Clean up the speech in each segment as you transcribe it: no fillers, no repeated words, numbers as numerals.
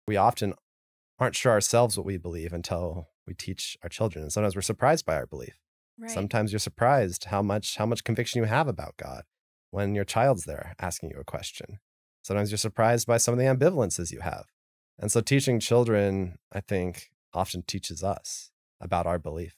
we often aren't sure ourselves what we believe until we teach our children. And sometimes we're surprised by our belief. Right. Sometimes you're surprised how much conviction you have about God when your child's there asking you a question. Sometimes you're surprised by some of the ambivalences you have. And so teaching children, I think, often teaches us about our belief.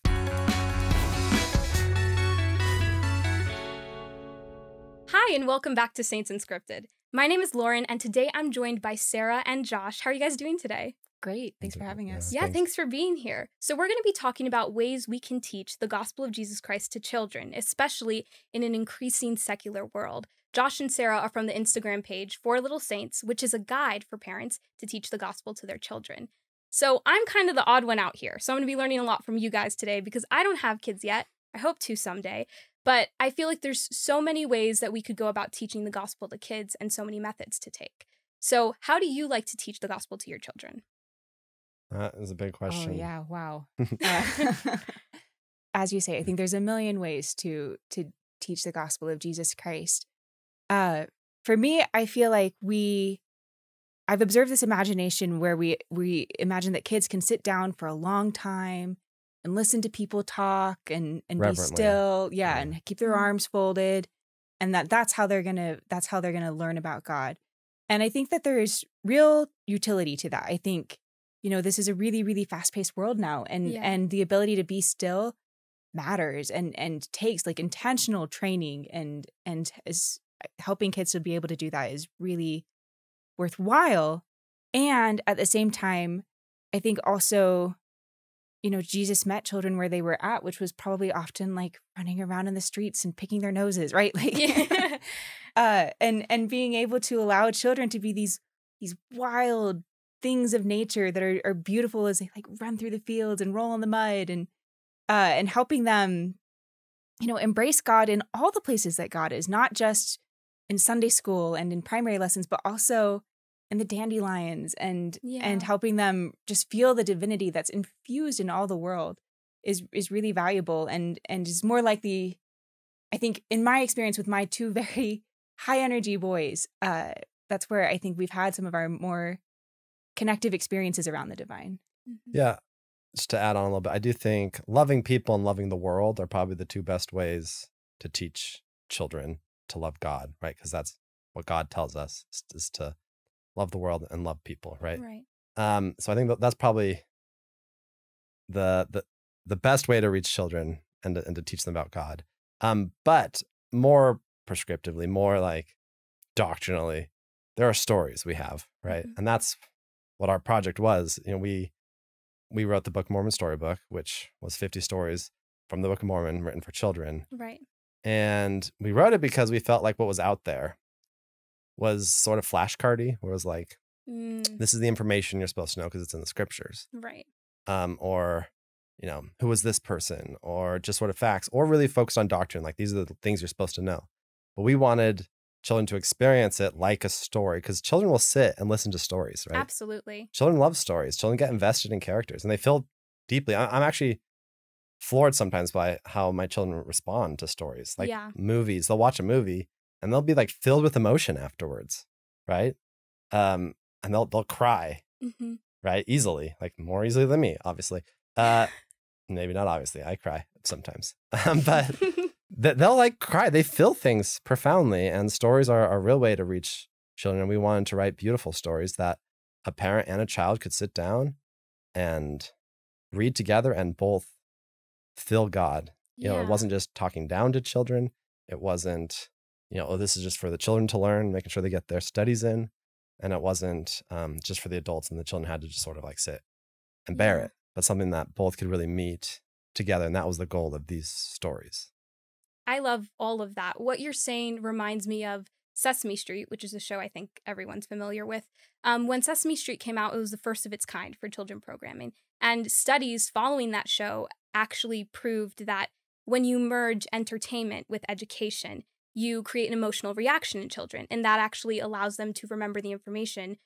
Hi, and welcome back to Saints Unscripted. My name is Lauren, and today I'm joined by Sarah and Josh. How are you guys doing today? Great. Thanks for having us. Yeah, thanks for being here. So we're going to be talking about ways we can teach the gospel of Jesus Christ to children, especially in an increasing secular world. Josh and Sarah are from the Instagram page For Little Saints, which is a guide for parents to teach the gospel to their children. So I'm kind of the odd one out here. So I'm going to be learning a lot from you guys today because I don't have kids yet. I hope to someday. But I feel like there's so many ways that we could go about teaching the gospel to kids and so many methods to take. So how do you like to teach the gospel to your children? That is a big question. Oh, yeah. Wow. As you say, I think there's a million ways to teach the gospel of Jesus Christ. For me, I feel like I've observed this imagination where we imagine that kids can sit down for a long time and listen to people talk and be still, and keep their arms folded, and that's how they're gonna learn about God. And I think that there is real utility to that. I think, this is a really, really fast-paced world now, and the ability to be still matters and takes like intentional training and is helping kids to be able to do that is really worthwhile. And at the same time, I think also, Jesus met children where they were at, which was probably often like running around in the streets and picking their noses, right? And being able to allow children to be these wild things of nature that are beautiful as they like run through the fields and roll in the mud and helping them, embrace God in all the places that God is, not just in Sunday school and in primary lessons, but also in the dandelions and helping them just feel the divinity that's infused in all the world is really valuable and is more likely, I think, in my experience with my two very high energy boys, that's where I think we've had some of our more connective experiences around the divine. Yeah. Just to add on a little bit, I do think loving people and loving the world are probably the two best ways to teach children to love God, right? Because that's what God tells us is to love the world and love people, right? Right. So I think that's probably the best way to reach children and to teach them about God. But more prescriptively, more like doctrinally, there are stories we have, right? Mm-hmm. And that's what our project was. We wrote the Book of Mormon Storybook, which was 50 stories from the Book of Mormon written for children. Right. And we wrote it because we felt like what was out there was sort of flashcardy, where it was like, this is the information you're supposed to know because it's in the scriptures. Right. Or, who was this person, or just sort of facts, or really focused on doctrine. Like, these are the things you're supposed to know. But we wanted children to experience it like a story, because children will sit and listen to stories, right? Absolutely. Children love stories. Children get invested in characters and they feel deeply. I'm actually floored sometimes by how my children respond to stories. Like movies, they'll watch a movie and they'll be like filled with emotion afterwards, right? And they'll cry, right? Easily, like more easily than me, obviously. Maybe not obviously. I cry sometimes, but they'll like cry. They feel things profoundly, and stories are a real way to reach children. And we wanted to write beautiful stories that a parent and a child could sit down and read together and both feel God. It wasn't just talking down to children. It wasn't, this is just for the children to learn, making sure they get their studies in. And it wasn't just for the adults, and the children had to just sort of like sit and bear it, but something that both could really meet together. And that was the goal of these stories. I love all of that. What you're saying reminds me of Sesame Street, which is a show I think everyone's familiar with. When Sesame Street came out, it was the first of its kind for children programming. And studies following that show actually proved that when you merge entertainment with education, you create an emotional reaction in children. And that actually allows them to remember the information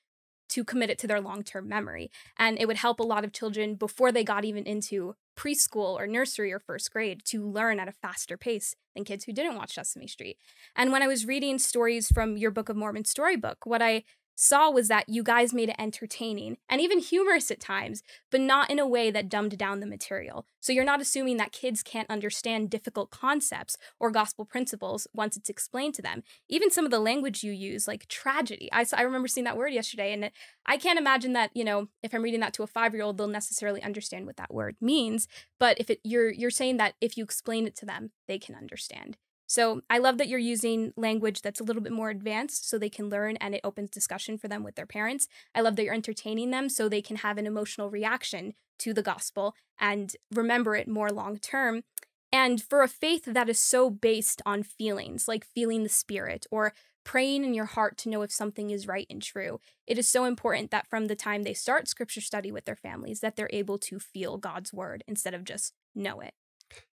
to commit it to their long-term memory. And it would help a lot of children before they got even into preschool or nursery or first grade to learn at a faster pace than kids who didn't watch Sesame Street. And when I was reading stories from your Book of Mormon Storybook, what I saw was that you guys made it entertaining and even humorous at times, but not in a way that dumbed down the material. So you're not assuming that kids can't understand difficult concepts or gospel principles once it's explained to them. Even some of the language you use, like tragedy. I remember seeing that word yesterday, and I can't imagine that, if I'm reading that to a 5-year-old, they'll necessarily understand what that word means. But if you're saying that if you explain it to them, they can understand. So I love that you're using language that's a little bit more advanced so they can learn and it opens discussion for them with their parents. I love that you're entertaining them so they can have an emotional reaction to the gospel and remember it more long term. And for a faith that is so based on feelings, like feeling the Spirit or praying in your heart to know if something is right and true, it is so important that from the time they start scripture study with their families, that they're able to feel God's word instead of just know it.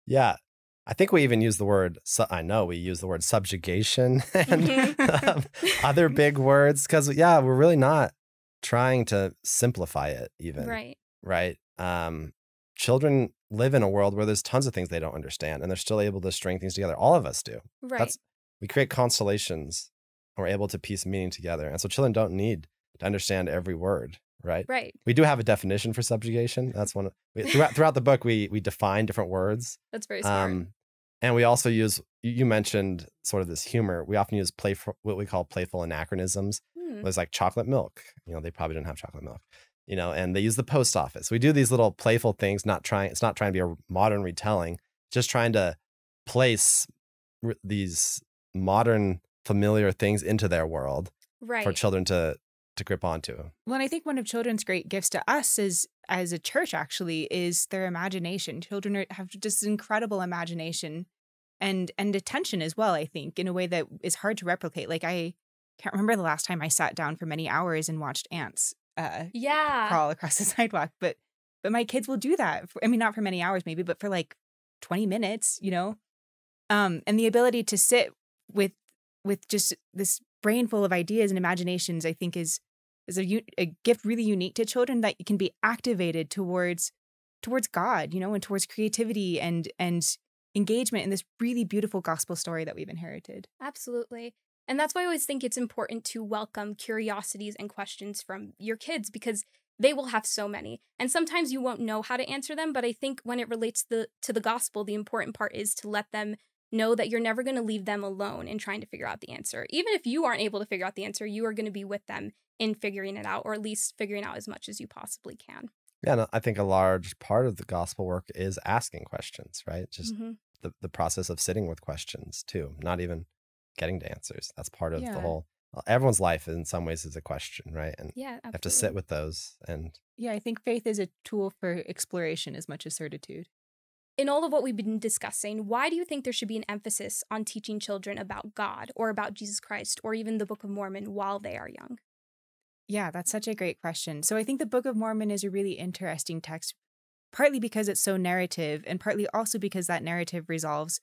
Yeah. I think we even use the word, we use the word subjugation and other big words because, we're really not trying to simplify it even. Right. Children live in a world where there's tons of things they don't understand and they're still able to string things together. All of us do. Right. We create constellations and we're able to piece meaning together. And so children don't need to understand every word. Right. We do have a definition for subjugation. That's one. Throughout the book, we define different words. That's very smart. And we also use. You mentioned sort of this humor. We often use what we call playful anachronisms. There's like chocolate milk. They probably didn't have chocolate milk. And they use the post office. We do these little playful things. It's not trying to be a modern retelling. Just trying to place these modern familiar things into their world for children to grip onto. Well, and I think one of children's great gifts to us as a church actually is their imagination. Children have just incredible imagination and attention as well, I think, in a way that is hard to replicate. Like I can't remember the last time I sat down for many hours and watched ants crawl across the sidewalk, but my kids will do that. Not for many hours maybe, but for like 20 minutes, and the ability to sit with just this brain full of ideas and imaginations, I think is a gift really unique to children that can be activated towards God, and towards creativity and engagement in this really beautiful gospel story that we've inherited. Absolutely. And that's why I always think it's important to welcome curiosities and questions from your kids because they will have so many. And sometimes you won't know how to answer them, but I think when it relates to the gospel, the important part is to let them know that you're never going to leave them alone in trying to figure out the answer. Even if you aren't able to figure out the answer, you are going to be with them in figuring it out, or at least figuring out as much as you possibly can. Yeah, no, I think a large part of the gospel work is asking questions, right? Just the process of sitting with questions too, not even getting to answers. That's part of the whole, everyone's life in some ways is a question, right? And you have to sit with those. And I think faith is a tool for exploration as much as certitude. In all of what we've been discussing, why do you think there should be an emphasis on teaching children about God or about Jesus Christ or even the Book of Mormon while they are young? Yeah, that's such a great question. So I think the Book of Mormon is a really interesting text, partly because it's so narrative and partly also because that narrative resolves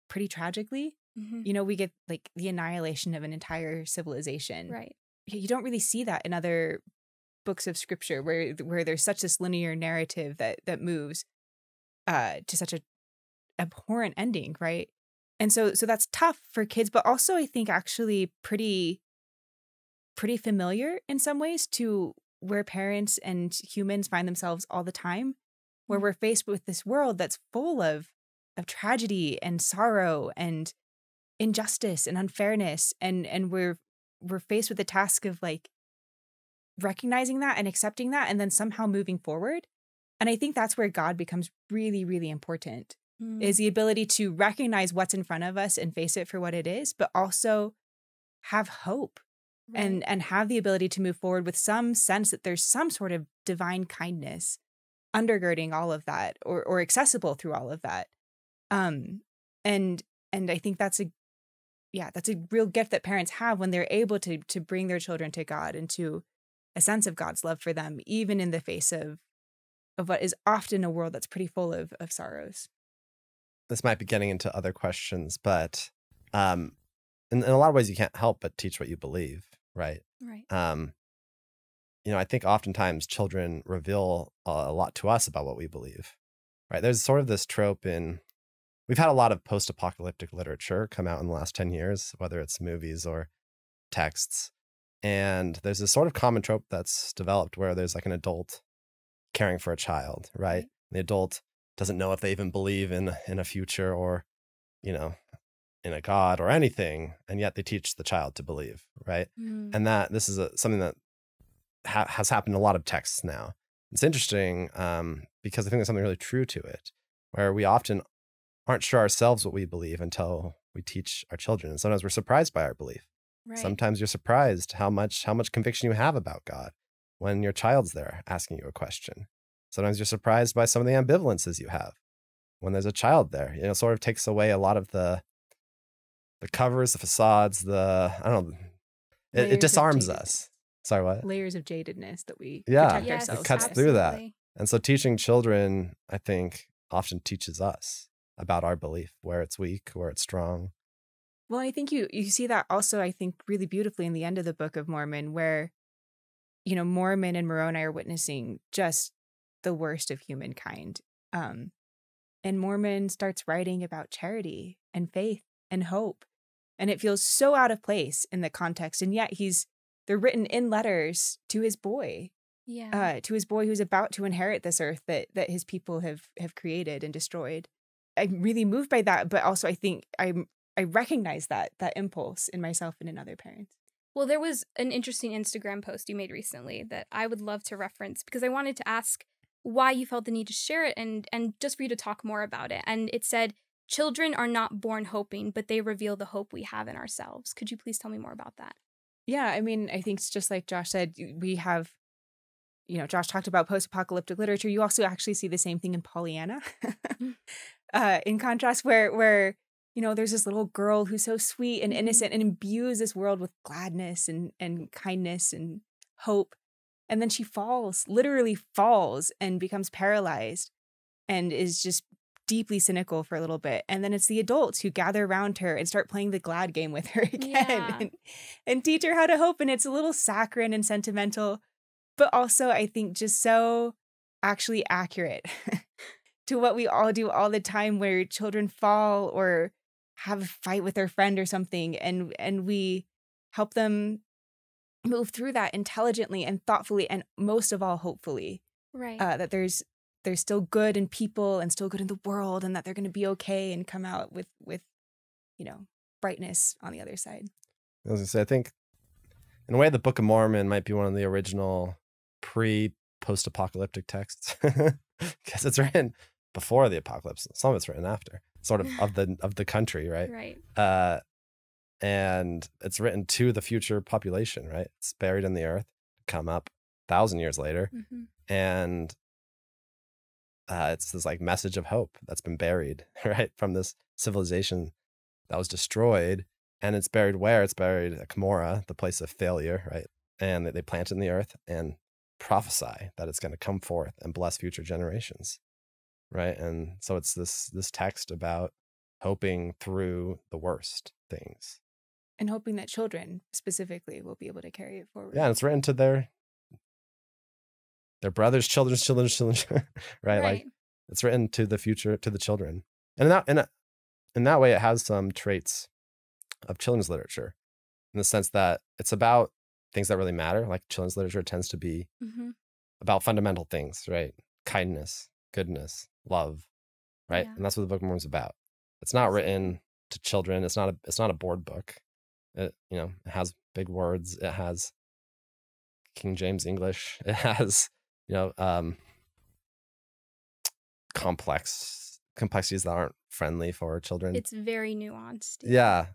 pretty tragically. We get like the annihilation of an entire civilization. Right. You don't really see that in other books of scripture where there's such this linear narrative that moves to such a abhorrent ending, right? And so that's tough for kids, but also I think actually pretty familiar in some ways to where parents and humans find themselves all the time, where we're faced with this world that's full of tragedy and sorrow and injustice and unfairness, and we're faced with the task of like recognizing that and accepting that and then somehow moving forward. And I think that's where God becomes really, really important, is the ability to recognize what's in front of us and face it for what it is, but also have hope and have the ability to move forward with some sense that there's some sort of divine kindness undergirding all of that or accessible through all of that. And I think that's a real gift that parents have when they're able to bring their children to God and to a sense of God's love for them, even in the face of what is often a world that's pretty full of sorrows. This might be getting into other questions, but in a lot of ways you can't help but teach what you believe, right? Right. I think oftentimes children reveal a lot to us about what we believe, right? There's sort of this trope we've had a lot of post-apocalyptic literature come out in the last 10 years, whether it's movies or texts. And there's this sort of common trope that's developed where there's like an adult caring for a child, right? The adult doesn't know if they even believe in a future or, you know, in a God or anything, and yet they teach the child to believe, right? And that this is something that has happened in a lot of texts now. It's interesting because I think there's something really true to it, where we often aren't sure ourselves what we believe until we teach our children, and sometimes we're surprised by our belief. Right. Sometimes you're surprised how much conviction you have about God when your child's there asking you a question. Sometimes you're surprised by some of the ambivalences you have when there's a child there. You know, it sort of takes away a lot of the covers, the facades, it disarms us. Sorry, what? Layers of jadedness that we protect ourselves. It cuts through that. And so teaching children, I think, often teaches us about our belief, where it's weak, where it's strong. Well, I think you see that also, I think, really beautifully in the end of the Book of Mormon, where, you know, Mormon and Moroni are witnessing just the worst of humankind. And Mormon starts writing about charity and faith and hope. And it feels so out of place in the context. And yet they're written in letters to his boy. Yeah. To his boy who's about to inherit this earth that his people have created and destroyed. I'm really moved by that, but also I think I recognize that impulse in myself and in other parents. Well, there was an interesting Instagram post you made recently that I would love to reference because I wanted to ask why you felt the need to share it and just for you to talk more about it. And it said, "Children are not born hoping, but they reveal the hope we have in ourselves." Could you please tell me more about that? Yeah, I mean, I think it's just like Josh said, we have, you know, Josh talked about post-apocalyptic literature. You also actually see the same thing in Polyanna. In contrast, where you know, there's this little girl who's so sweet and innocent and imbues this world with gladness and kindness and hope. And then she literally falls and becomes paralyzed and is just deeply cynical for a little bit. And then it's the adults who gather around her and start playing the glad game with her again and teach her how to hope. And it's a little saccharine and sentimental, but also I think just so actually accurate to what we all do all the time, where children fall or have a fight with their friend or something, and we help them move through that intelligently and thoughtfully, and most of all, hopefully. Right. That there's still good in people and still good in the world, and that they're going to be okay and come out with you know, brightness on the other side. I was going to say, I think in a way the Book of Mormon might be one of the original post-apocalyptic texts because it's written before the apocalypse. Some of it's written after, sort of the country, right? Right. And it's written to the future population, right? It's buried in the earth, come up 1,000 years later, and it's this like message of hope that's been buried, right, from this civilization that was destroyed. And it's buried where? It's buried at Cumorah, the place of failure, right? And they plant it in the earth and prophesy that it's going to come forth and bless future generations, right? And so it's this text about hoping through the worst things. And hoping that children specifically will be able to carry it forward. Yeah, and it's written to their brothers, children, right? Like it's written to the future, to the children. And in that way, it has some traits of children's literature in the sense that it's about things that really matter. Like children's literature tends to be about fundamental things, right? Kindness, goodness, love, right? Yeah. And that's what the Book of Mormon is about. It's not written to children. It's not a board book. It has big words. It has King James English. It has, complexities that aren't friendly for children. It's very nuanced. Yeah.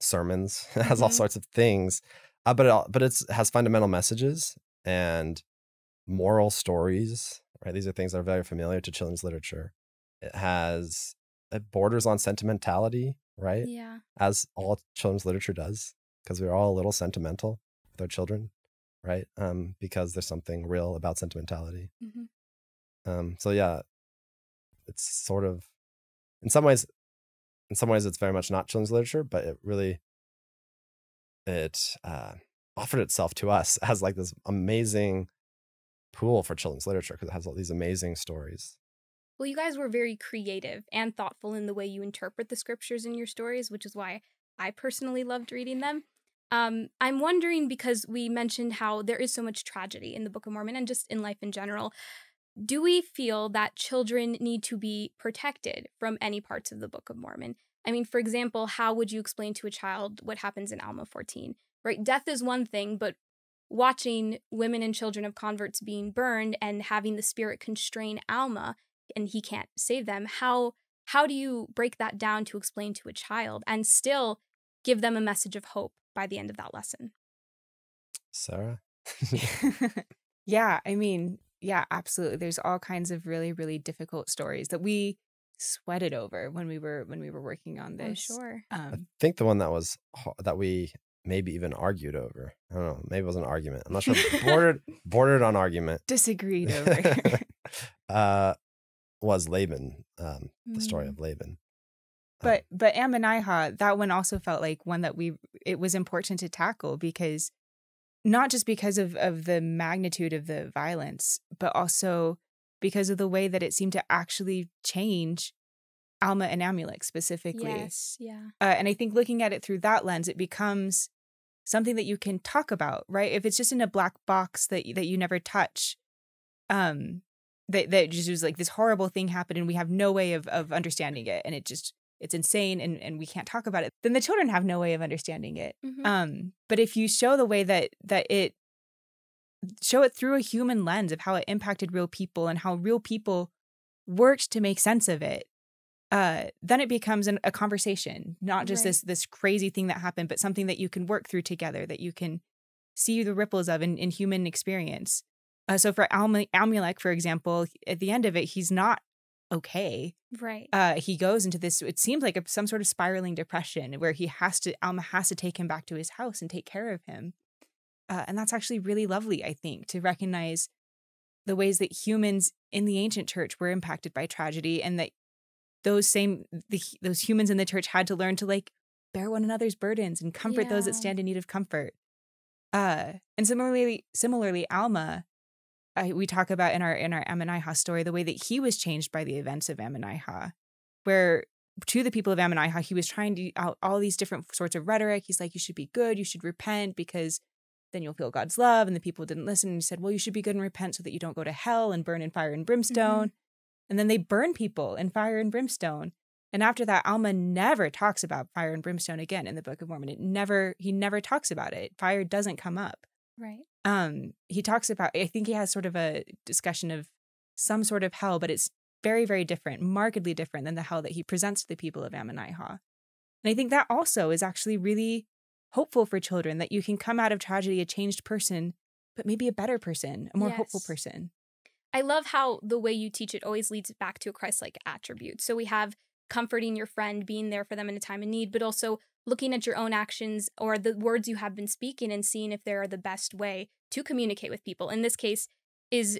Sermons. It has all sorts of things. But it has fundamental messages and moral stories, right? These are things that are very familiar to children's literature. It borders on sentimentality, right? Yeah. As all children's literature does, because we're all a little sentimental with our children, right? Because there's something real about sentimentality. So yeah, it's sort of, in some ways it's very much not children's literature, but it offered itself to us as like this amazing pool for children's literature because it has all these amazing stories. Well, you guys were very creative and thoughtful in the way you interpret the scriptures in your stories, which is why I personally loved reading them. I'm wondering, because we mentioned how there is so much tragedy in the Book of Mormon and just in life in general, do we feel that children need to be protected from any parts of the Book of Mormon? I mean, for example, how would you explain to a child what happens in Alma 14? Right? Death is one thing, but watching women and children of converts being burned and having the spirit constrain Alma and he can't save them, how do you break that down to explain to a child and still give them a message of hope by the end of that lesson? Sarah? Yeah, I mean, yeah, absolutely. There's all kinds of really, really difficult stories that we sweated over when we were working on this. I'm sure. I think the one that we maybe even argued over, I don't know, maybe it was an argument, I'm not sure, bordered on argument, disagreed over, was Laban, the story of Laban. But Ammonihah, that one also felt like one that it was important to tackle, because not just because of the magnitude of the violence, but also because of the way that it seemed to actually change Alma and Amulek specifically. Yes, yeah. And I think looking at it through that lens, it becomes something that you can talk about, right? If it's just in a black box that you never touch, that just was like this horrible thing happened and we have no way of understanding it, and it's insane and we can't talk about it, then the children have no way of understanding it. Mm-hmm. But if you show the way that show it through a human lens of how it impacted real people and how real people worked to make sense of it, then it becomes a conversation, not just this crazy thing that happened, but something that you can work through together, that you can see the ripples of in human experience. So for Amulek, for example, at the end of it, he's not okay. Right. He goes into this, it seems like some sort of spiraling depression where Alma has to take him back to his house and take care of him. And that's actually really lovely, I think, to recognize the ways that humans in the ancient church were impacted by tragedy, and that those humans in the church had to learn to like bear one another's burdens and comfort those that stand in need of comfort. And similarly, Alma, we talk about in our Ammonihah story, the way that he was changed by the events of Ammonihah, where to the people of Ammonihah, he was trying to out all these different sorts of rhetoric. He's like, you should be good, you should repent, because then you'll feel God's love. And the people didn't listen. And he said, well, you should be good and repent so that you don't go to hell and burn in fire and brimstone. Mm-hmm. And then they burn people in fire and brimstone. And after that, Alma never talks about fire and brimstone again in the Book of Mormon. He never talks about it. Fire doesn't come up. Right. He talks about, I think he has sort of a discussion of some sort of hell, but it's very, very different, markedly different than the hell that he presents to the people of Ammonihah. And I think that also is actually really hopeful for children, that you can come out of tragedy a changed person, but maybe a better person, a more hopeful person. I love how the way you teach it always leads back to a Christ-like attribute. So we have comforting your friend, being there for them in a time of need, but also looking at your own actions or the words you have been speaking and seeing if they are the best way to communicate with people. In this case, is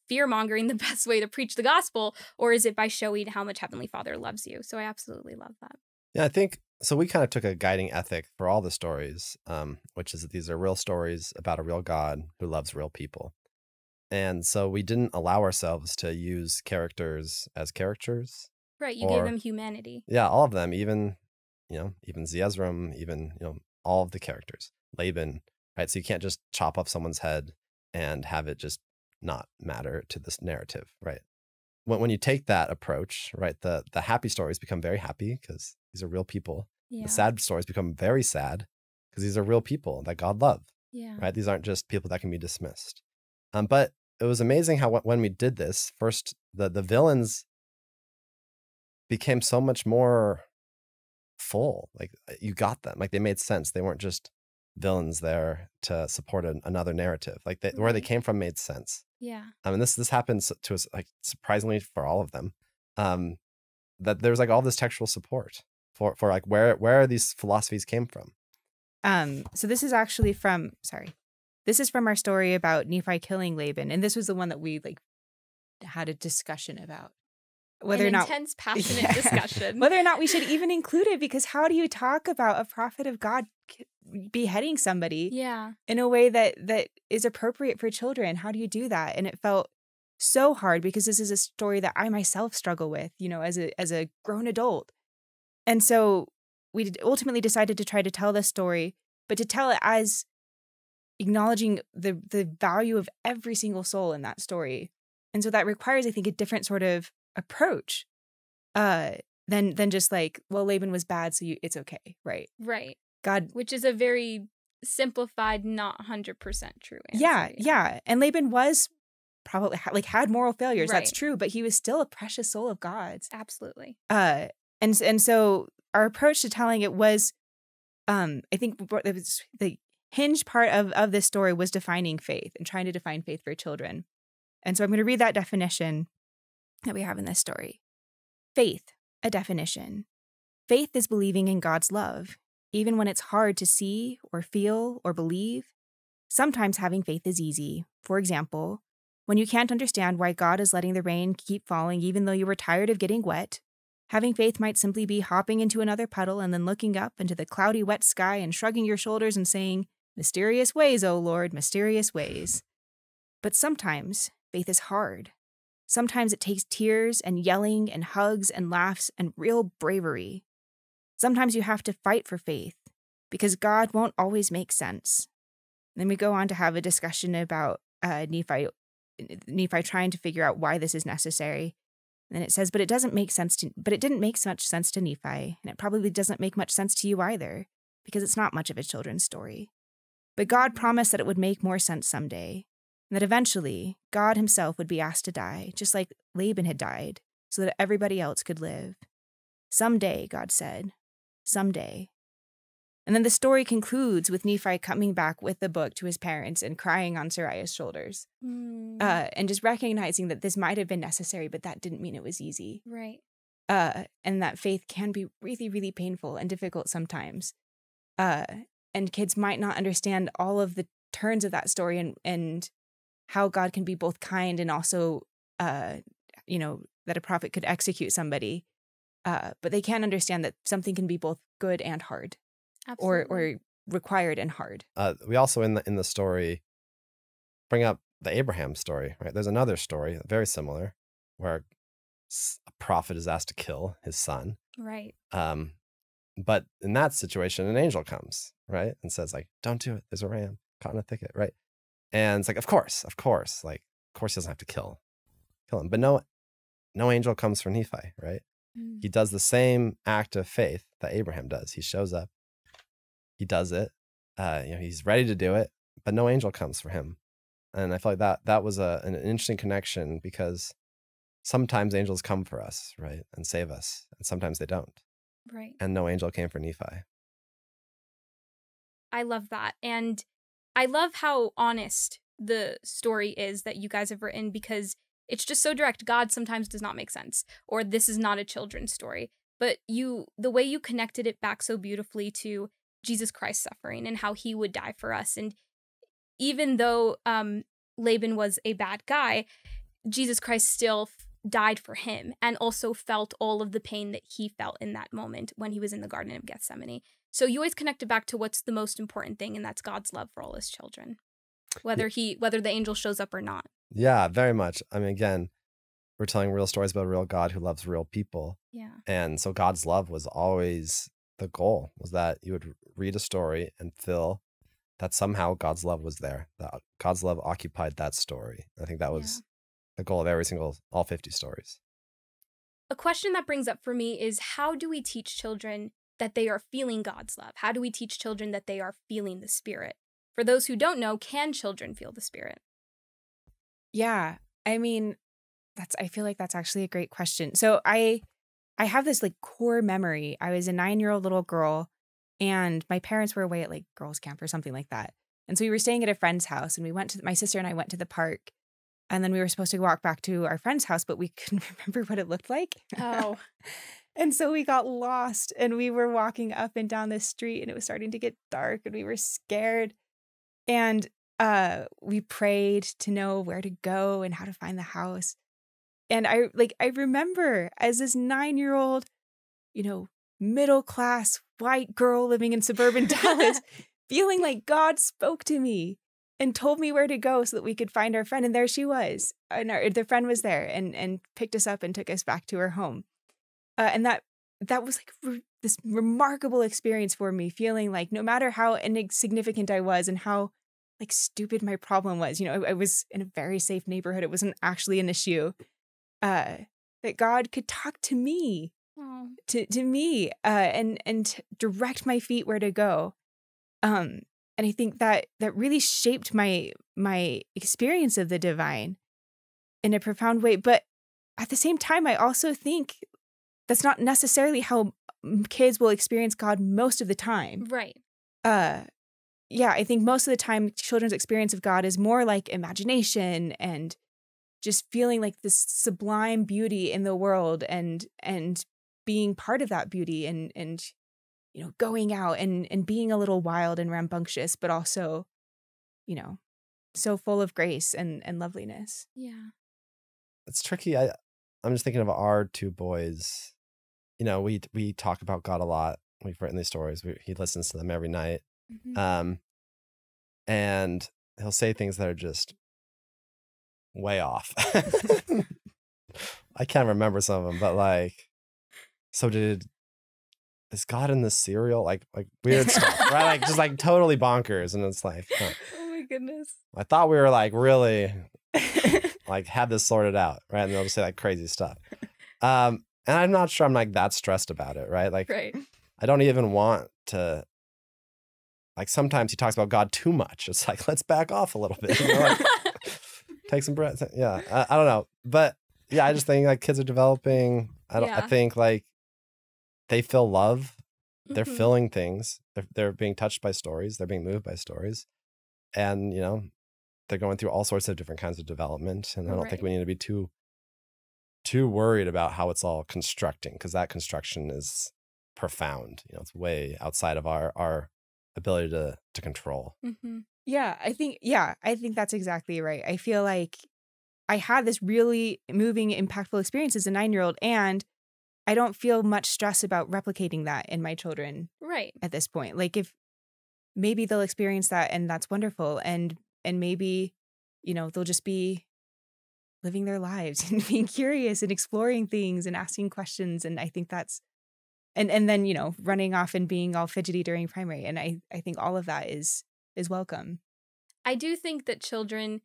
fear-mongering the best way to preach the gospel, or is it by showing how much Heavenly Father loves you? So I absolutely love that. Yeah, I think, so we kind of took a guiding ethic for all the stories, which is that these are real stories about a real God who loves real people. And so we didn't allow ourselves to use characters as characters. Right, you gave them humanity. Yeah, all of them, even Zeezrom, even, all of the characters. Laban, right? So you can't just chop off someone's head and have it just not matter to this narrative, right? When you take that approach, right, the happy stories become very happy because these are real people. Yeah. The sad stories become very sad because these are real people that God loved. Yeah. Right? These aren't just people that can be dismissed. But it was amazing how when we did this, first the villains became so much more full. Like you got them. Like they made sense. They weren't just villains there to support another narrative. Like where they came from made sense. Yeah. And this happens to us like surprisingly for all of them. That there's like all this textual support for like where these philosophies came from. So this is actually from our story about Nephi killing Laban, and this was the one that we like had a discussion about whether or not intense, passionate discussion whether or not we should even include it, because how do you talk about a prophet of God beheading somebody in a way that is appropriate for children? How do you do that? And it felt so hard because this is a story that I myself struggle with, as a grown adult. And so we ultimately decided to try to tell this story but to tell it as acknowledging the value of every single soul in that story. And so that requires, I think, a different sort of approach than just like, well, Laban was bad, so it's okay, right? Right. God, which is a very simplified, not 100% true answer. Yeah. And Laban was probably had moral failures. Right. That's true, but he was still a precious soul of God's. Absolutely. And so our approach to telling it was, I think it was the hinge part of this story was defining faith and trying to define faith for children. And so I'm going to read that definition that we have in this story. Faith, a definition. Faith is believing in God's love, even when it's hard to see or feel or believe. Sometimes having faith is easy. For example, when you can't understand why God is letting the rain keep falling even though you were tired of getting wet, having faith might simply be hopping into another puddle and then looking up into the cloudy, wet sky and shrugging your shoulders and saying, "Mysterious ways, O Lord, mysterious ways." But sometimes faith is hard. Sometimes it takes tears and yelling and hugs and laughs and real bravery. Sometimes you have to fight for faith because God won't always make sense. Then we go on to have a discussion about Nephi trying to figure out why this is necessary. And it says, but it didn't make much sense to Nephi, and it probably doesn't make much sense to you either, because it's not much of a children's story. But God promised that it would make more sense someday, and that eventually God himself would be asked to die, just like Laban had died, so that everybody else could live. Someday, God said. Someday. And then the story concludes with Nephi coming back with the book to his parents and crying on Sariah's shoulders. And just recognizing that this might have been necessary, but that didn't mean it was easy. Right. And that faith can be really, really painful and difficult sometimes. And kids might not understand all of the turns of that story and how God can be both kind and also, that a prophet could execute somebody. But they can understand that something can be both good and hard. Or required and hard. We also in the story bring up the Abraham story, right? There's another story very similar where a prophet is asked to kill his son. Right. But in that situation, an angel comes, right, and says like, "Don't do it. There's a ram caught in a thicket," right? And it's like, of course, like, of course he doesn't have to kill him. But no angel comes for Nephi, right? He does the same act of faith that Abraham does. He shows up. He does it. He's ready to do it, but no angel comes for him. And I feel like that was an interesting connection, because sometimes angels come for us, right, and save us, and sometimes they don't. Right. And no angel came for Nephi. I love that. And I love how honest the story is that you guys have written, because it's just so direct. God sometimes does not make sense, or this is not a children's story. But the way you connected it back so beautifully to Jesus Christ's suffering and how he would die for us. And even though Laban was a bad guy, Jesus Christ still died for him and also felt all of the pain that he felt in that moment when he was in the Garden of Gethsemane. So you always connect it back to what's the most important thing, and that's God's love for all his children, whether the angel shows up or not. Yeah, very much. I mean, again, we're telling real stories about a real God who loves real people. Yeah. And so God's love was always the goal, was that you would read a story and feel that somehow God's love was there, that God's love occupied that story. I think that was the goal of all 50 stories. A question that brings up for me is, how do we teach children that they are feeling God's love? How do we teach children that they are feeling the Spirit? For those who don't know, can children feel the Spirit? Yeah, I mean, I feel like that's actually a great question. So I have this like core memory. I was a 9-year-old little girl, and my parents were away at like girls' camp or something like that. And so we were staying at a friend's house, and my sister and I went to the park, and then we were supposed to walk back to our friend's house, but we couldn't remember what it looked like. Oh. And so we got lost, and we were walking up and down this street, and it was starting to get dark, and we were scared. And we prayed to know where to go and how to find the house. And I remember as this 9-year-old, middle-class white girl living in suburban Dallas, feeling like God spoke to me and told me where to go so that we could find our friend. And there she was. And the friend was there and picked us up and took us back to her home. And that was like this remarkable experience for me, feeling like no matter how insignificant I was and how like stupid my problem was, you know, I was in a very safe neighborhood. It wasn't actually an issue. That God could talk to me, to me, and direct my feet where to go. And I think that really shaped my experience of the divine in a profound way. But at the same time, I also think that's not necessarily how kids will experience God most of the time. Right. Yeah, I think most of the time children's experience of God is more like imagination and just feeling like this sublime beauty in the world and being part of that beauty and you know, going out and being a little wild and rambunctious, but also, you know, so full of grace and loveliness. Yeah. It's tricky. I'm just thinking of our two boys. You know, we talk about God a lot. We've written these stories. He listens to them every night. Mm-hmm. And he'll say things that are just way off. I can't remember some of them, but like, so is God in the cereal? Like weird stuff, right? Like just like totally bonkers. And it's like, huh. Oh my goodness. I thought we were like really like had this sorted out, right? And they'll just say like crazy stuff. And I'm not sure I'm like that stressed about it, right? Like, right. I don't even want to. Like sometimes he talks about God too much. It's like, let's back off a little bit. You know, like, take some breath. Yeah, I don't know, but yeah, I just think like kids are developing. I think like they feel love. They're feeling things. They're being touched by stories. They're being moved by stories, and you know, they're going through all sorts of different kinds of development. And I don't think we need to be too worried about how it's all constructing, because that construction is profound. You know, it's way outside of our ability to control. Mm-hmm. Yeah, I think that's exactly right. I feel like I had this really moving, impactful experience as a 9-year-old, and I don't feel much stress about replicating that in my children at this point. Like if maybe they'll experience that and that's wonderful, and maybe, you know, they'll just be living their lives and being curious and exploring things and asking questions. And I think that's and then, you know, running off and being all fidgety during primary. And I think all of that is welcome. I do think that children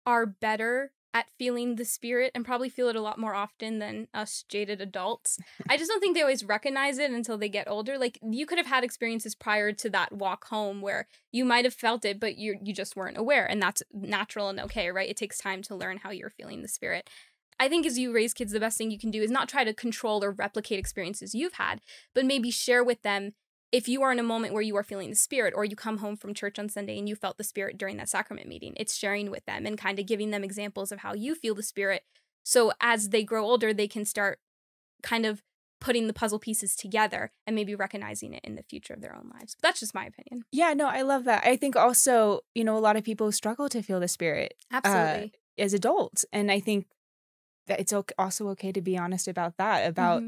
are better at feeling the Spirit and probably feel it a lot more often than us jaded adults. I just don't think they always recognize it until they get older. Like you could have had experiences prior to that walk home where you might have felt it, but you just weren't aware. And that's natural and okay, right? It takes time to learn how you're feeling the Spirit. I think as you raise kids, the best thing you can do is not try to control or replicate experiences you've had, but maybe share with them if you are in a moment where you are feeling the Spirit, or you come home from church on Sunday and you felt the Spirit during that sacrament meeting. It's sharing with them and kind of giving them examples of how you feel the Spirit. So as they grow older, they can start kind of putting the puzzle pieces together and maybe recognizing it in the future of their own lives. But that's just my opinion. Yeah, no, I love that. I think also, you know, a lot of people struggle to feel the Spirit. Absolutely. As adults. And I think that it's also okay to be honest about that, about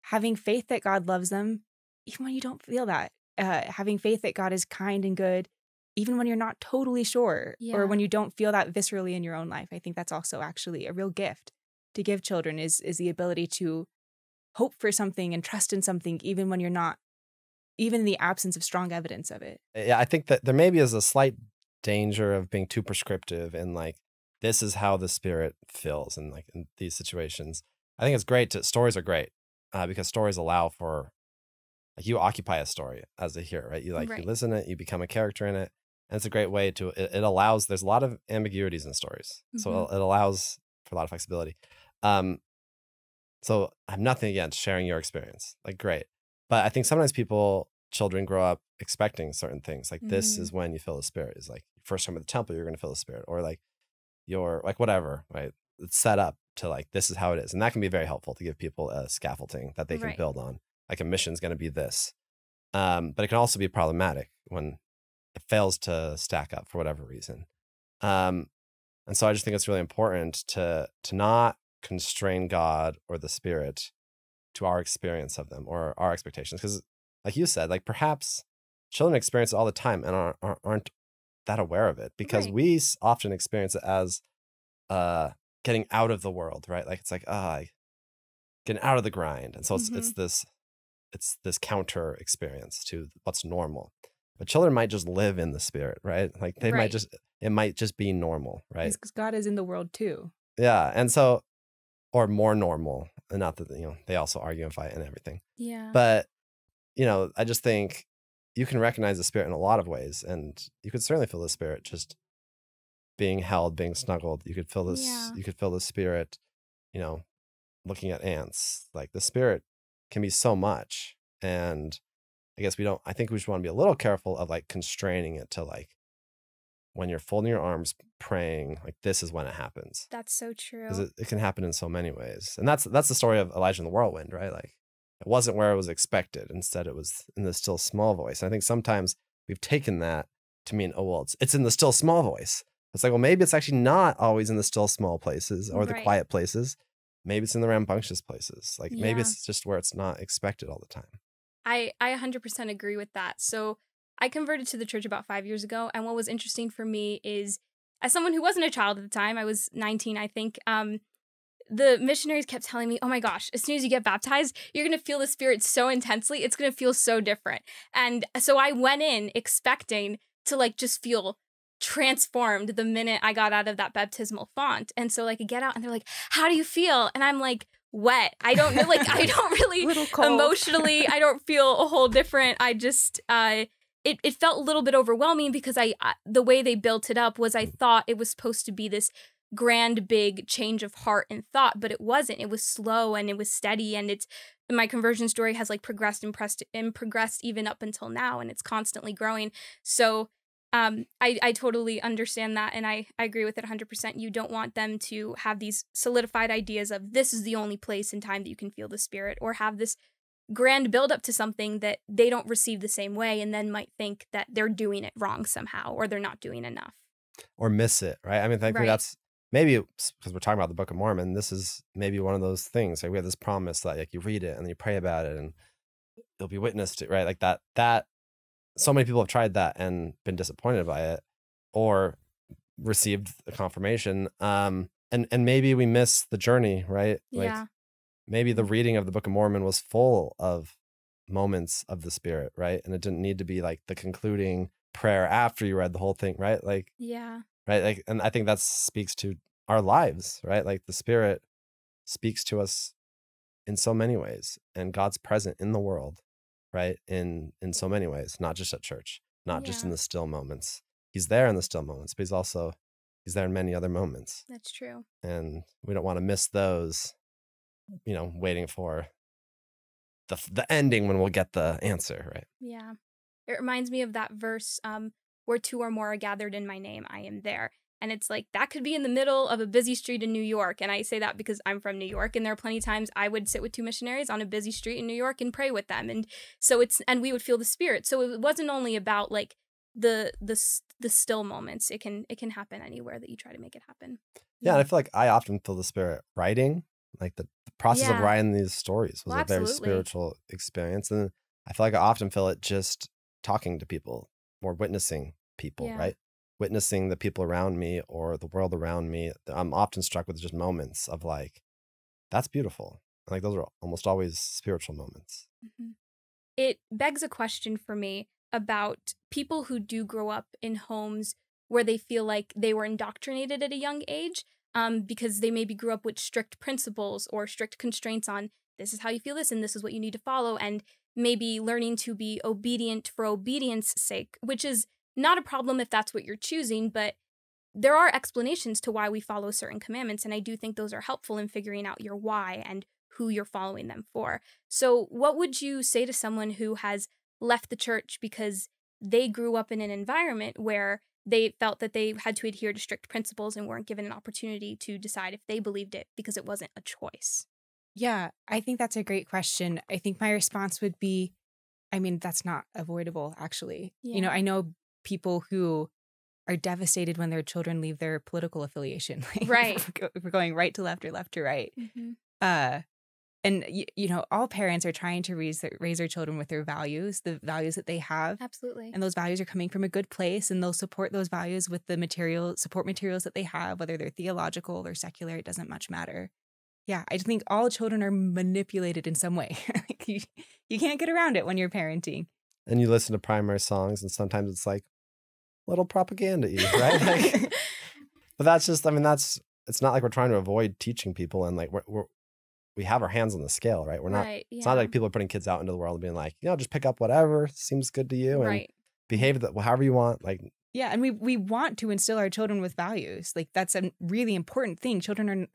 having faith that God loves them, even when you don't feel that, having faith that God is kind and good, even when you're not totally sure, or when you don't feel that viscerally in your own life. I think that's also actually a real gift to give children is the ability to hope for something and trust in something, even when you're not, even in the absence of strong evidence of it. Yeah, I think that there maybe is a slight danger of being too prescriptive in like, this is how the Spirit feels and like in these situations. I think it's great stories are great because stories allow for, like, you occupy a story as a hearer, right? You you listen to it, you become a character in it. And it's a great way to, it allows, there's a lot of ambiguities in stories. So it allows for a lot of flexibility. So I have nothing against sharing your experience, like great. But I think sometimes children grow up expecting certain things. Like this is when you feel the Spirit, is like first time at the temple, you're going to feel the Spirit, or like you're like, whatever, right? It's set up to like, this is how it is. And that can be very helpful to give people a scaffolding that they can build on. Like a mission's going to be this. But it can also be problematic when it fails to stack up for whatever reason. And so I just think it's really important to not constrain God or the Spirit to our experience of them or our expectations. Because like you said, like perhaps children experience it all the time and aren't that aware of it, because we often experience it as getting out of the world, right? Like it's like, getting out of the grind. And so it's this it's this counter experience to what's normal. But children might just live in the Spirit, right? Like they might just, it might just be normal, right? Because God is in the world too. Yeah. And so, or more normal, and not that, they also argue and fight and everything. Yeah. But, I just think you can recognize the Spirit in a lot of ways, and you could certainly feel the Spirit just being held, being snuggled. You could feel this, you could feel the Spirit, looking at ants. Like the Spirit can be so much. And I guess I think we should want to be a little careful of like constraining it to like, when you're folding your arms praying, like this is when it happens. That's so true. Because it can happen in so many ways. And that's the story of Elijah and the whirlwind, right? Like it wasn't where it was expected. Instead, it was in the still small voice. And I think sometimes we've taken that to mean, oh, well, it's in the still small voice. It's like, well, maybe it's actually not always in the still small places or the quiet places. Maybe it's in the rambunctious places. Like maybe it's just where it's not expected all the time. I 100% agree with that. So I converted to the church about 5 years ago. And what was interesting for me is, as someone who wasn't a child at the time, I was 19, I think, the missionaries kept telling me, oh my gosh, as soon as you get baptized, you're going to feel the Spirit so intensely. It's going to feel so different. And so I went in expecting to like just feel transformed the minute I got out of that baptismal font. And so like I get out and they're like, how do you feel? And I'm like, wet. I don't know, like I don't really emotionally, I don't feel a whole different. I just it felt a little bit overwhelming because the way they built it up was I thought it was supposed to be this grand big change of heart and thought, but it wasn't. It was slow and it was steady, and my conversion story has like progressed even up until now, and it's constantly growing. So I totally understand that, and I agree with it 100%. You don't want them to have these solidified ideas of this is the only place and time that you can feel the Spirit, or have this grand build up to something that they don't receive the same way, and then might think that they're doing it wrong somehow, or they're not doing enough. Or miss it, right? I mean, I think that's maybe because we're talking about the Book of Mormon, this is maybe one of those things. Like we have this promise that like you read it and then you pray about it and you'll be witness to, right? Like that so many people have tried that and been disappointed by it, or received a confirmation. And maybe we miss the journey, right? Yeah. Like maybe the reading of the Book of Mormon was full of moments of the Spirit, right? And it didn't need to be like the concluding prayer after you read the whole thing, right? Like, yeah. Right. Like, and I think that speaks to our lives, right? Like the Spirit speaks to us in so many ways, and God's present in the world, right? In so many ways, not just at church, not just in the still moments. He's there in the still moments, but he's there in many other moments. That's true. And we don't want to miss those, waiting for the ending when we'll get the answer, right? Yeah. It reminds me of that verse, where two or more are gathered in my name, I am there. And it's like, that could be in the middle of a busy street in New York. And I say that because I'm from New York, and there are plenty of times I would sit with two missionaries on a busy street in New York and pray with them. And so and we would feel the Spirit. So it wasn't only about like the still moments. It can happen anywhere that you try to make it happen. Yeah. And I feel like I often feel the Spirit writing, like the process of writing these stories was a very spiritual experience. And I feel like I often feel it just talking to people or witnessing people, right? Witnessing the people around me or the world around me. I'm often struck with just moments of like, that's beautiful. Like those are almost always spiritual moments. Mm-hmm. It begs a question for me about people who do grow up in homes where they feel like they were indoctrinated at a young age, because they maybe grew up with strict principles or strict constraints on this is how you feel this and this is what you need to follow, and maybe learning to be obedient for obedience sake, which is not a problem if that's what you're choosing, but there are explanations to why we follow certain commandments, and I do think those are helpful in figuring out your why and who you're following them for. So what would you say to someone who has left the church because they grew up in an environment where they felt that they had to adhere to strict principles and weren't given an opportunity to decide if they believed it because it wasn't a choice? Yeah, I think that's a great question. I think my response would be, I mean, that's not avoidable, actually. Yeah. I know people who are devastated when their children leave their political affiliation. Right. We're going right to left or left to right. Mm-hmm. And, all parents are trying to raise their children with their values, the values that they have. Absolutely. And those values are coming from a good place, and they'll support those values with the support materials that they have, whether they're theological or secular, it doesn't much matter. Yeah, I think all children are manipulated in some way. You can't get around it when you're parenting. And you listen to primary songs, and sometimes it's like little propaganda, right? Like, but that's just, I mean, it's not like we're trying to avoid teaching people, and like we have our hands on the scale, right? We're not. Right, It's not like people are putting kids out into the world and being like, just pick up whatever seems good to you and behave however you want. Like, yeah, and we want to instill our children with values. Like that's a really important thing. Children are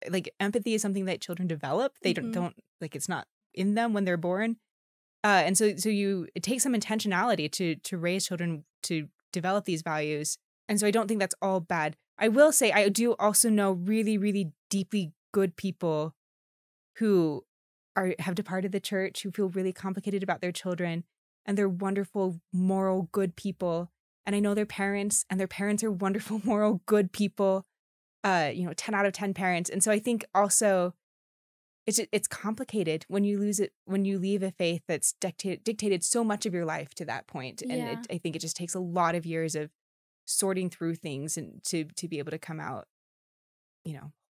like, empathy is something that children develop. They don't like, it's not in them when they're born. And so it takes some intentionality to raise children to develop these values. And so I don't think that's all bad. I will say I do also know really, really deeply good people who have departed the church, who feel really complicated about their children, and they're wonderful, moral, good people. And I know their parents, and their parents are wonderful, moral, good people. 10 out of 10 parents. And so I think also it's complicated when you leave a faith that's dictated so much of your life to that point. And I think it just takes a lot of years of sorting through things and to be able to come out,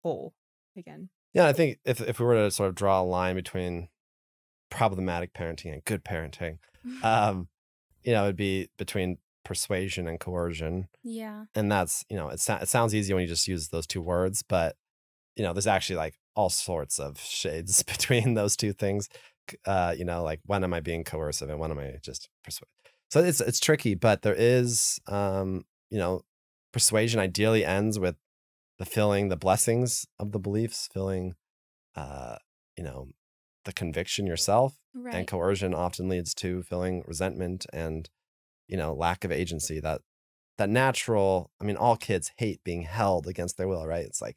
whole again. Yeah, I think if we were to sort of draw a line between problematic parenting and good parenting, it would be between persuasion and coercion. Yeah. And that's, it sounds easy when you just use those two words, but, there's actually like all sorts of shades between those two things. Like when am I being coercive and when am I just persuasive? So it's tricky, but there is, persuasion ideally ends with the blessings of the beliefs, feeling, the conviction yourself. Right. And coercion often leads to feeling resentment and, lack of agency, that natural, all kids hate being held against their will, right? It's like,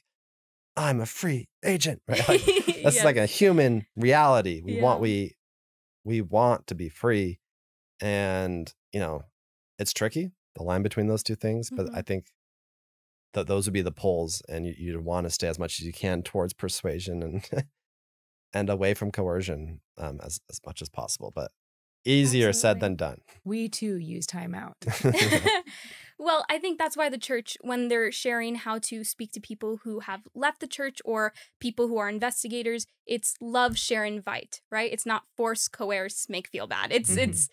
I'm a free agent, right? Like, that's like a human reality. We want to be free. And, it's tricky, the line between those two things. But I think that those would be the poles, and you'd want to stay as much as you can towards persuasion and and away from coercion as much as possible. But easier said than done. We too use timeout. Well, I think that's why the church, when they're sharing how to speak to people who have left the church or people who are investigators, it's love, share, invite, right? It's not force, coerce, make feel bad. It's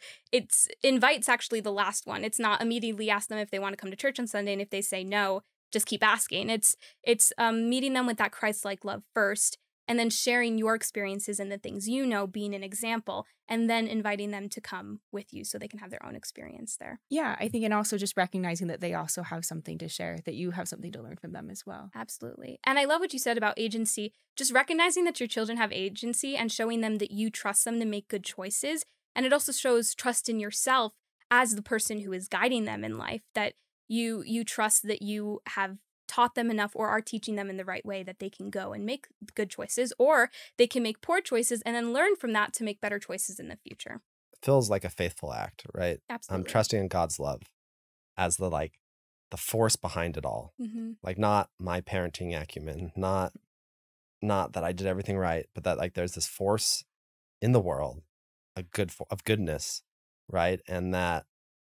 invite's actually the last one. It's not immediately ask them if they want to come to church on Sunday, and if they say no, just keep asking. It's meeting them with that Christ-like love first, and then sharing your experiences and the things being an example, and then inviting them to come with you so they can have their own experience there. Yeah, I think, and also just recognizing that they also have something to share, that you have something to learn from them as well. Absolutely. And I love what you said about agency, just recognizing that your children have agency and showing them that you trust them to make good choices. And it also shows trust in yourself as the person who is guiding them in life, that you trust that you have taught them enough or are teaching them in the right way that they can go and make good choices, or they can make poor choices and then learn from that to make better choices in the future. It feels like a faithful act, right? Absolutely. I'm trusting in God's love as the force behind it all. Like, not my parenting acumen, not that I did everything right, but that like there's this force in the world, of goodness, right? And that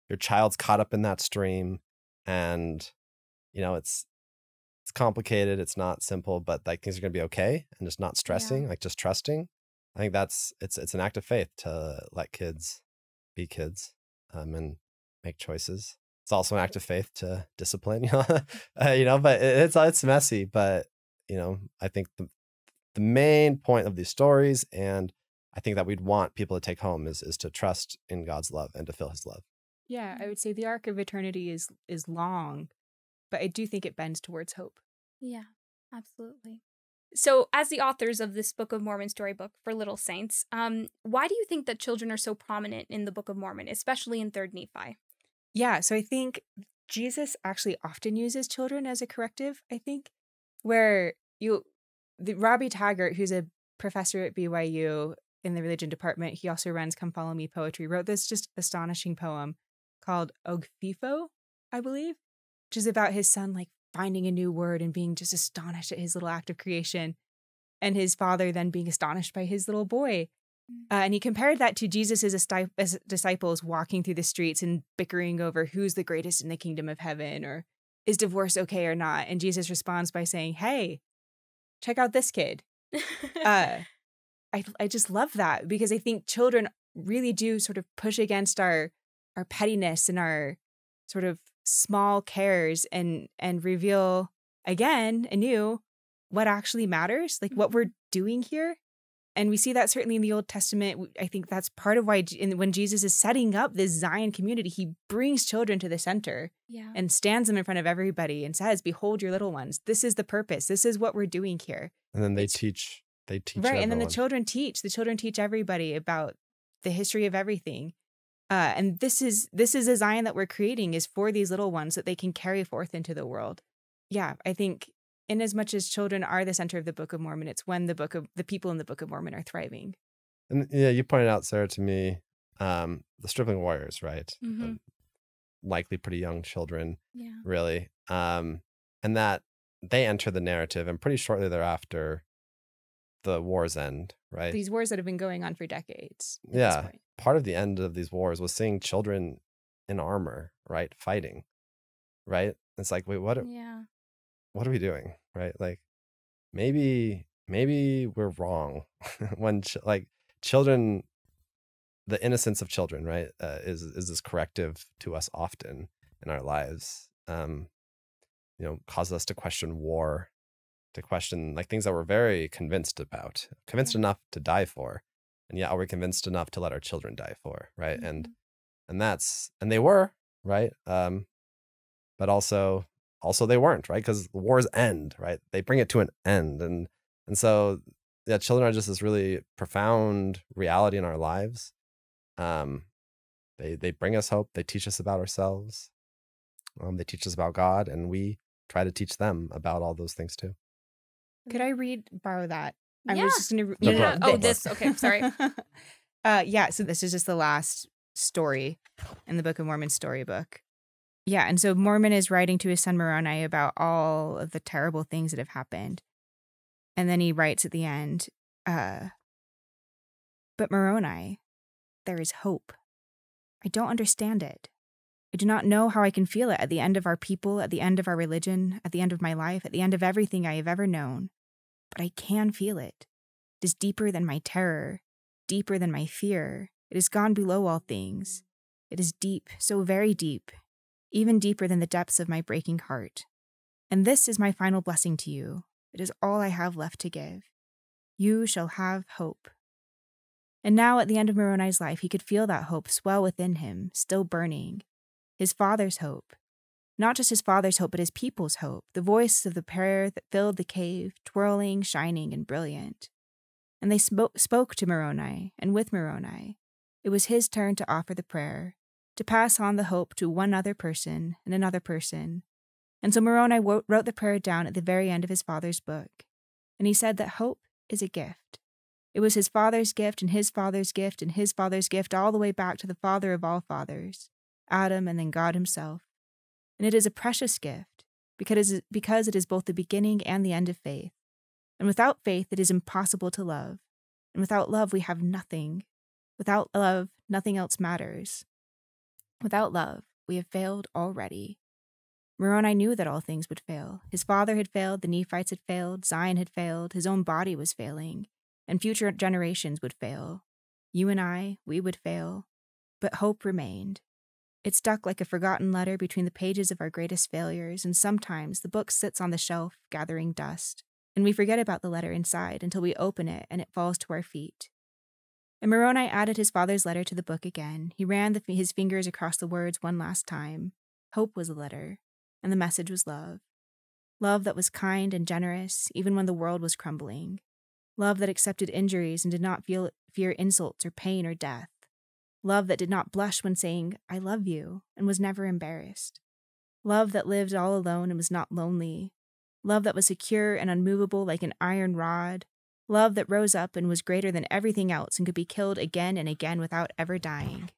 your child's caught up in that stream, and it's complicated, it's not simple, but like things are gonna be okay, and just not stressing, like just trusting. I think it's an act of faith to let kids be kids and make choices. It's also an act of faith to discipline, but it's messy. But I think the main point of these stories, and I think that we'd want people to take home, is to trust in God's love and to feel His love. Yeah, I would say the arc of eternity is long, but I do think it bends towards hope. Yeah, absolutely. So, as the authors of this Book of Mormon storybook for Little Saints, why do you think that children are so prominent in the Book of Mormon, especially in 3rd Nephi? Yeah, so I think Jesus actually often uses children as a corrective, I think, where Robbie Taggart, who's a professor at BYU in the religion department, he also runs Come Follow Me Poetry, wrote this just astonishing poem called Ogfifo, I believe, which is about his son like finding a new word and being just astonished at his little act of creation, and his father then being astonished by his little boy. And he compared that to Jesus' disciples walking through the streets and bickering over who's the greatest in the kingdom of heaven, or is divorce okay or not. And Jesus responds by saying, hey, check out this kid. I just love that, because I think children really do sort of push against our pettiness and our sort of small cares and reveal again anew what actually matters, like what we're doing here. And we see that certainly in the Old Testament. I think that's part of why when Jesus is setting up this Zion community, he brings children to the center and stands them in front of everybody and says, behold your little ones. This is the purpose. This is what we're doing here. And then they teach right. Everyone. And then the children teach everybody about the history of everything. And this is a Zion that we're creating, is for these little ones that they can carry forth into the world. Yeah, I think in as much as children are the center of the Book of Mormon, it's when the people in the Book of Mormon are thriving. And yeah, you pointed out, Sarah, to me, the stripling warriors, right? Mm-hmm. Likely pretty young children, yeah, really. And that they enter the narrative, and pretty shortly thereafter, the wars end, right? These wars that have been going on for decades. Yeah. Part of the end of these wars was seeing children in armor, right? Fighting, right? It's like, wait, what are we doing, right? Like, maybe we're wrong when children, the innocence of children, right, is this corrective to us often in our lives. Causes us to question war, to question like things that we're very convinced enough to die for, and yet are we convinced enough to let our children die for, right? Mm-hmm. And they were, right, but also they weren't, right, because the wars end, right? They bring it to an end, and so yeah, children are just this really profound reality in our lives. They bring us hope. They teach us about ourselves. They teach us about God, and we try to teach them about all those things too. Could I borrow that? I was just going to. Okay, sorry. So this is just the last story in the Book of Mormon Storybook. Yeah, and so Mormon is writing to his son Moroni about all of the terrible things that have happened. And then he writes at the end, but Moroni, there is hope. I don't understand it. I do not know how I can feel it at the end of our people, at the end of our religion, at the end of my life, at the end of everything I have ever known. But I can feel it. It is deeper than my terror, deeper than my fear. It has gone below all things. It is deep, so very deep, even deeper than the depths of my breaking heart. And this is my final blessing to you. It is all I have left to give. You shall have hope. And now at the end of Moroni's life, he could feel that hope swell within him, still burning. His father's hope. Not just his father's hope, but his people's hope, the voice of the prayer that filled the cave, twirling, shining, and brilliant. And they spoke to Moroni, and with Moroni. It was his turn to offer the prayer, to pass on the hope to one other person and another person. And so Moroni wrote the prayer down at the very end of his father's book. And he said that hope is a gift. It was his father's gift and his father's gift and his father's gift all the way back to the father of all fathers, Adam, and then God himself. And it is a precious gift because it is both the beginning and the end of faith. And without faith, it is impossible to love. And without love, we have nothing. Without love, nothing else matters. Without love, we have failed already. Moroni knew that all things would fail. His father had failed, the Nephites had failed, Zion had failed, his own body was failing, and future generations would fail. You and I, we would fail. But hope remained. It stuck like a forgotten letter between the pages of our greatest failures, and sometimes the book sits on the shelf, gathering dust, and we forget about the letter inside until we open it and it falls to our feet. And Moroni added his father's letter to the book again. He ran his fingers across the words one last time. Hope was the letter, and the message was love. Love that was kind and generous, even when the world was crumbling. Love that accepted injuries and did not fear insults or pain or death. Love that did not blush when saying, I love you, and was never embarrassed. Love that lived all alone and was not lonely. Love that was secure and unmovable like an iron rod. Love that rose up and was greater than everything else and could be killed again and again without ever dying.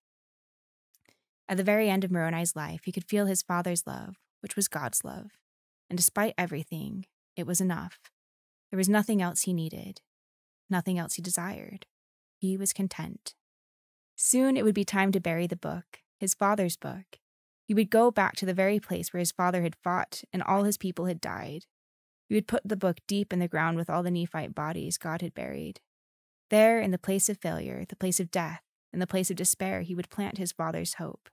At the very end of Moroni's life, he could feel his father's love, which was God's love. And despite everything, it was enough. There was nothing else he needed, nothing else he desired. He was content. Soon it would be time to bury the book, his father's book. He would go back to the very place where his father had fought and all his people had died. He would put the book deep in the ground with all the Nephite bodies God had buried. There, in the place of failure, the place of death, in the place of despair, he would plant his father's hope.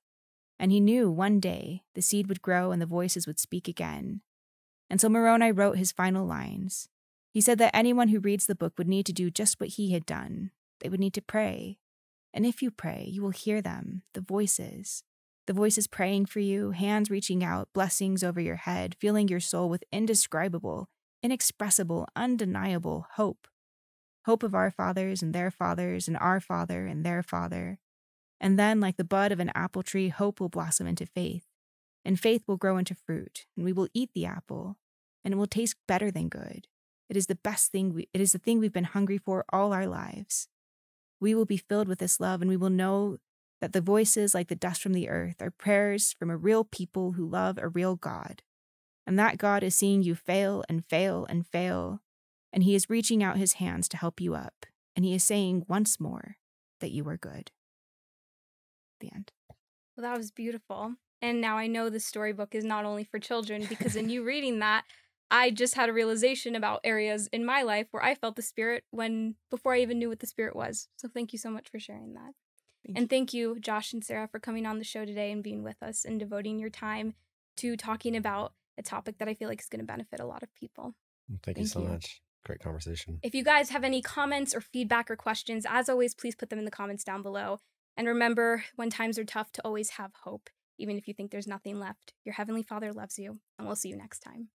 And he knew one day the seed would grow and the voices would speak again. And so Moroni wrote his final lines. He said that anyone who reads the book would need to do just what he had done. They would need to pray. And if you pray, you will hear them, the voices praying for you, hands reaching out, blessings over your head, filling your soul with indescribable, inexpressible, undeniable hope. Hope of our fathers and their fathers and our father and their father. And then, like the bud of an apple tree, hope will blossom into faith. And faith will grow into fruit, and we will eat the apple, and it will taste better than good. It is the best thing, it is the thing we've been hungry for all our lives. We will be filled with this love, and we will know that the voices, like the dust from the earth, are prayers from a real people who love a real God. And that God is seeing you fail and fail and fail, and he is reaching out his hands to help you up, and he is saying once more that you are good. The end. Well, that was beautiful. And now I know the storybook is not only for children, because in you reading that, I just had a realization about areas in my life where I felt the Spirit before I even knew what the Spirit was. So thank you so much for sharing that. Thank you, Josh and Sarah, for coming on the show today and being with us and devoting your time to talking about a topic that I feel like is going to benefit a lot of people. Thank you so much. Great conversation. If you guys have any comments or feedback or questions, as always, please put them in the comments down below. And remember, when times are tough, to always have hope, even if you think there's nothing left. Your Heavenly Father loves you, and we'll see you next time.